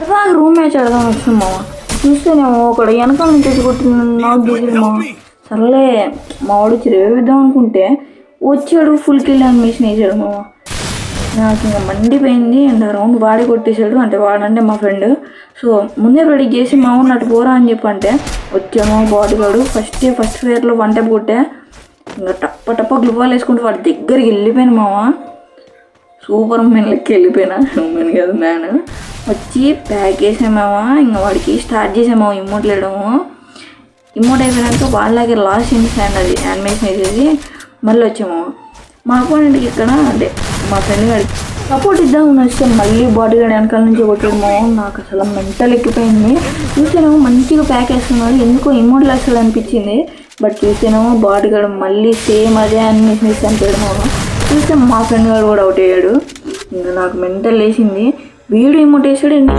అలాగే room match ఆడదాం వచ్చింది మామ. చూస్తేనేమో ఒకడు వెనకాల నుంచి కొట్టిన నాకు చేసింది మామ. సర్లే మా వాడు వచ్చి రేవిద్దాం అనుకుంటే వచ్చాడు, ఫుల్ కిల్ అనిమేషన్ వేసాడు మామ. నాకు ఇంకా మండిపోయింది. అండ్ రౌండ్ వాడి కొట్టేశాడు, అంటే వాడంటే మా ఫ్రెండ్. సో ముందే రెడీ చేసి మా ఊరిని అటు పోరా అని చెప్పి అంటే వచ్చాము. బాడీ గాడు ఫస్ట్ ఫేర్లో వన్ టైప్ కొట్టా. ఇంకా టప్ప గ్లూవాల్ వేసుకుంటూ వాడి దగ్గరికి వెళ్ళిపోయాను మామ. సూపర్ మ్యాన్ లెక్క వెళ్ళిపోయినా, హ్యూమన్ కాదు మ్యాన్. వచ్చి ప్యాక్ చేసామావా. ఇంకా వాడికి స్టార్ట్ చేసాము ఇమోట్ లేడము. ఇమోట్ అయిపోయినాక వాళ్ళకి లాస్ట్ ఇన్స్టాండ్ అది యానిమేషన్ వేసేసి మళ్ళీ వచ్చాము. మా అపోనెంట్కి ఇక్కడ అంటే మా ఫ్రెండ్ గారికి సపోర్ట్ ఇద్దామని వస్తే మళ్ళీ బాడీ గార్డ్ వెనకాల నుంచి కొట్టడము. నాకు అసలు మెంటల్ ఎక్కిపోయింది. చూసానేమో మంచిగా ప్యాక్ వేస్తున్నాడు, ఎందుకో ఇమోట్ వేస్తాడు అనిపించింది. బట్ చూసానేమో బాడీ గార్డ్ మళ్ళీ సేమ్ అదే యానిమేషన్ ఇస్తాను చేయడము. చూస్తే మా ఫ్రెండ్ గారు కూడా అవుట్ అయ్యాడు. ఇంకా నాకు మెంటల్ వేసింది. వీడు ఇమోట్ వేసాడండి.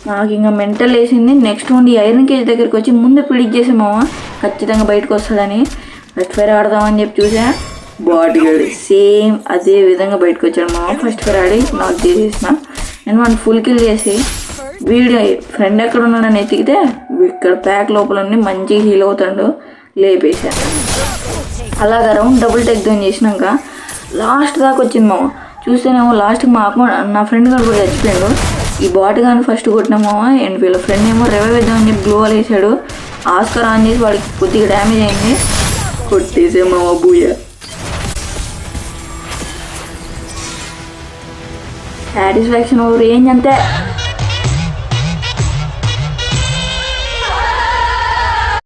నాకు ఇంకా మెంటల్ వేసింది. నెక్స్ట్ ఉండి ఐరన్ కేజ్ దగ్గరికి వచ్చి ముందు ప్రిడిక్ట్ చేసామావా ఖచ్చితంగా బయటకు వస్తాడని. ఫస్ట్ ఫైర్ ఆడదామని చెప్పి చూసా, బాడీ గార్డ్ సేమ్ అదే విధంగా బయటకు వచ్చాడు మామ. ఫస్ట్ ఫైర్ ఆడి నాకు చేసేసిన నేను వాడిని ఫుల్ కిల్ చేసి వీడియో ఫ్రెండ్ ఎక్కడ ఉన్నాడని ఎతికితే ఇక్కడ ప్యాక్ లోపల ఉండి మంచిగా హీల్ అవుతాడు, లేపేశాను. అలాగ రౌండ్ డబుల్ టెక్ డౌన్ చేసినాక లాస్ట్ దాకా వచ్చింది మామ. చూస్తేనేమో లాస్ట్కి మా నా ఫ్రెండ్ గారు కూడా చచ్చిపోయాడు. ఈ బాట్ కానీ ఫస్ట్ కొట్టినామో అండ్ వీళ్ళ ఫ్రెండ్ ఏమో రివైవ్ వేద్దామని చెప్పి గ్లోవాల్ వేసాడు. ఆస్కర్ ఆన్ చేసి వాడికి కొద్దిగా డ్యామేజ్ అయింది, కొట్టేసేమో బూయ. సాటిస్ఫాక్షన్ ఓవర్ రేంజ్ అంతే.